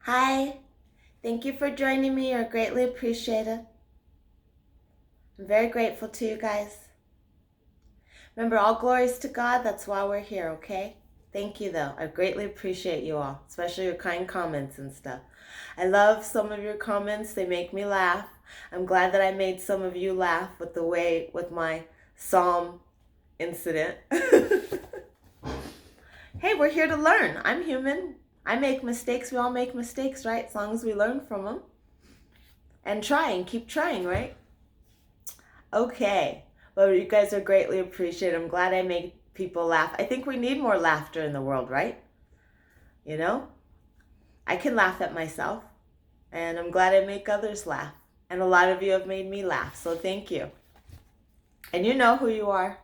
Hi, thank you for joining me. You're greatly appreciated. I'm very grateful to you guys. Remember, all glories to God. That's why we're here, okay? Thank you, though. I greatly appreciate you all, especially your kind comments and stuff. I love some of your comments. They make me laugh. I'm glad that I made some of you laugh with my Psalm incident. Hey, we're here to learn. I'm human. I make mistakes. We all make mistakes, right? As long as we learn from them. And try and keep trying, right? Okay. Well, you guys are greatly appreciated. I'm glad I made people laugh. I think we need more laughter in the world, right? You know, I can laugh at myself, and I'm glad I make others laugh. And a lot of you have made me laugh, so thank you. And you know who you are.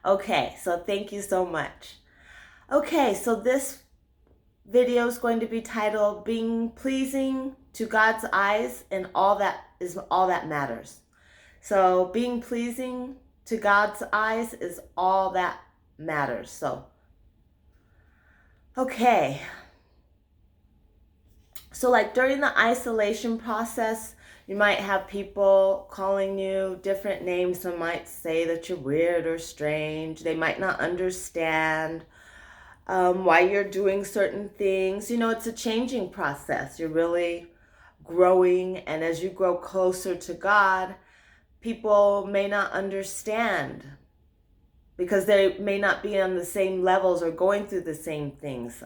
Okay, so thank you so much. Okay, so this video is going to be titled Being Pleasing to God's Eyes and All That Matters. So being pleasing to God's eyes is all that matters. So, okay. So like during the isolation process, you might have people calling you different names. Some might say that you're weird or strange. They might not understand why you're doing certain things. You know, it's a changing process. You're really growing, and as you grow closer to God, people may not understand because they may not be on the same levels or going through the same things.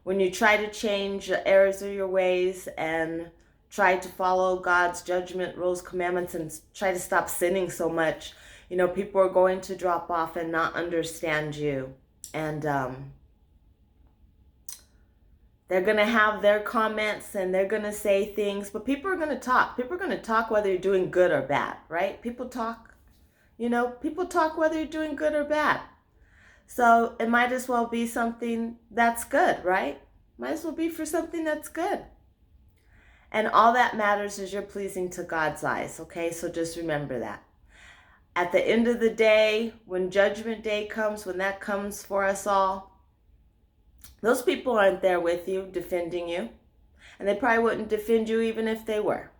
When you try to change the errors of your ways and try to follow God's judgment, rules, commandments, and try to stop sinning so much, you know, people are going to drop off and not understand you. And they're going to have their comments and they're going to say things, but people are going to talk. People are going to talk whether you're doing good or bad, right? People talk. You know, people talk whether you're doing good or bad. So it might as well be something that's good, right? Might as well be for something that's good. And all that matters is you're pleasing to God's eyes, okay? So just remember that. At the end of the day, when Judgment Day comes, when that comes for us all, those people aren't there with you, defending you. And they probably wouldn't defend you even if they were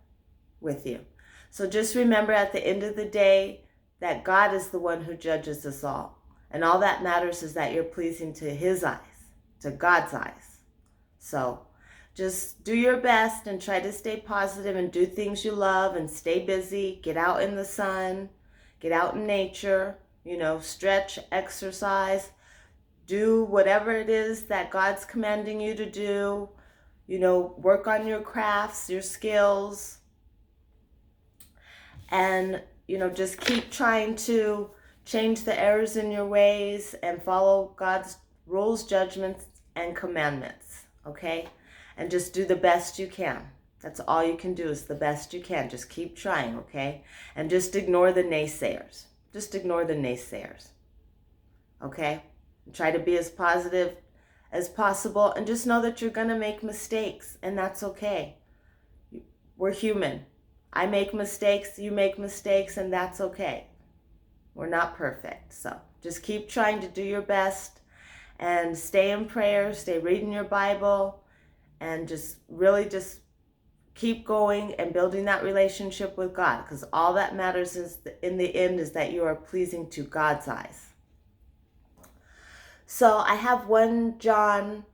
with you. So just remember at the end of the day that God is the one who judges us all. And all that matters is that you're pleasing to His eyes, to God's eyes. So just do your best and try to stay positive and do things you love and stay busy. Get out in the sun, get out in nature, you know, stretch, exercise, do whatever it is that God's commanding you to do. You know, work on your crafts, your skills, and, you know, just keep trying to change the errors in your ways and follow God's rules, judgments, and commandments, okay? And just do the best you can. That's all you can do is the best you can. Just keep trying, okay? And just ignore the naysayers. Just ignore the naysayers, okay? And try to be as positive as possible, and just know that you're going to make mistakes, and that's okay. We're human. I make mistakes, you make mistakes, and that's okay. We're not perfect. So just keep trying to do your best and stay in prayer, stay reading your Bible, and just really just keep going and building that relationship with God, because all that matters is in the end is that you are pleasing to God's eyes. So I have 1 John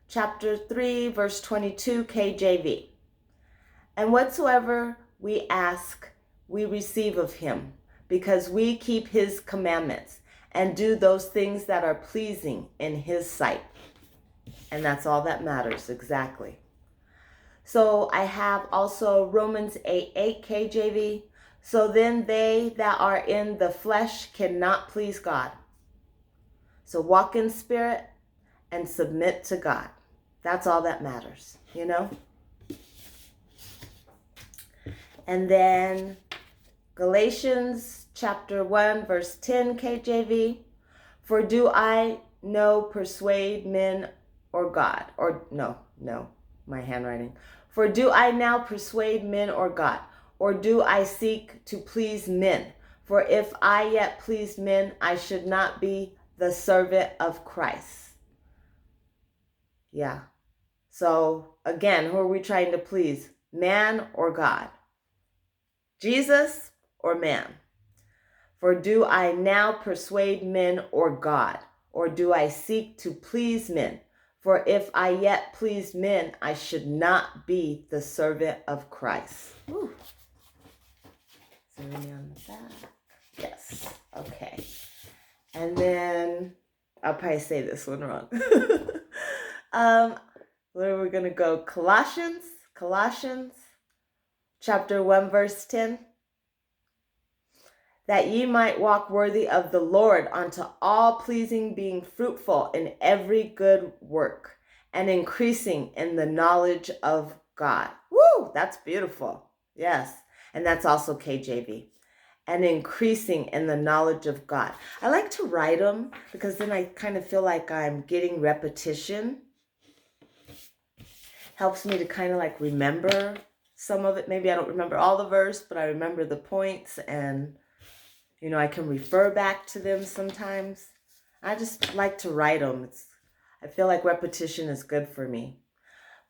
chapter 3 verse 22 KJV. And whatsoever we ask, we receive of Him, because we keep His commandments and do those things that are pleasing in His sight. And that's all that matters, exactly. So I have also Romans 8:8 KJV. So then they that are in the flesh cannot please God. So walk in spirit and submit to God. That's all that matters, you know? And then Galatians chapter 1 verse 10 KJV. For do I no persuade men or God? Or no, my handwriting. For do I now persuade men or God? Or do I seek to please men? For if I yet pleased men, I should not be the servant of Christ. Yeah. So again, who are we trying to please? Man or God? Jesus or man? For do I now persuade men or God? Or do I seek to please men? For if I yet pleased men, I should not be the servant of Christ. Whew. Zoom on the back. Yes. Okay. And then I'll probably say this one wrong. Where are we going to go? Colossians chapter 1, verse 10. That ye might walk worthy of the Lord unto all pleasing, being fruitful in every good work, and increasing in the knowledge of God. Woo! That's beautiful. Yes. And that's also KJV. And increasing in the knowledge of God. I like to write them because then I kind of feel like I'm getting repetition. Helps me to kind of like remember some of it. Maybe I don't remember all the verse, but I remember the points, and you know, I can refer back to them sometimes. I just like to write them. I feel like repetition is good for me.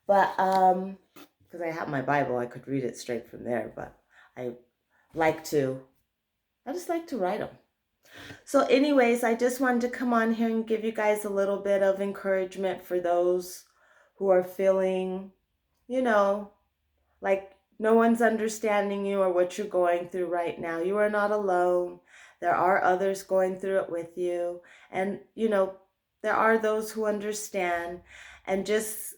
But because I have my Bible, I could read it straight from there, but I just like to write them. So anyways, I just wanted to come on here and give you guys a little bit of encouragement for those who are feeling, you know, like no one's understanding you or what you're going through right now. You are not alone. There are others going through it with you. And, you know, there are those who understand. And just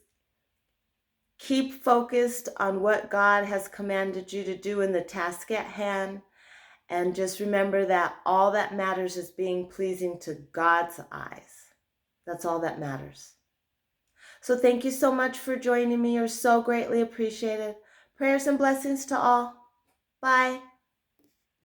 keep focused on what God has commanded you to do in the task at hand. And just remember that all that matters is being pleasing to God's eyes. That's all that matters. So thank you so much for joining me. You're so greatly appreciated. Prayers and blessings to all. Bye.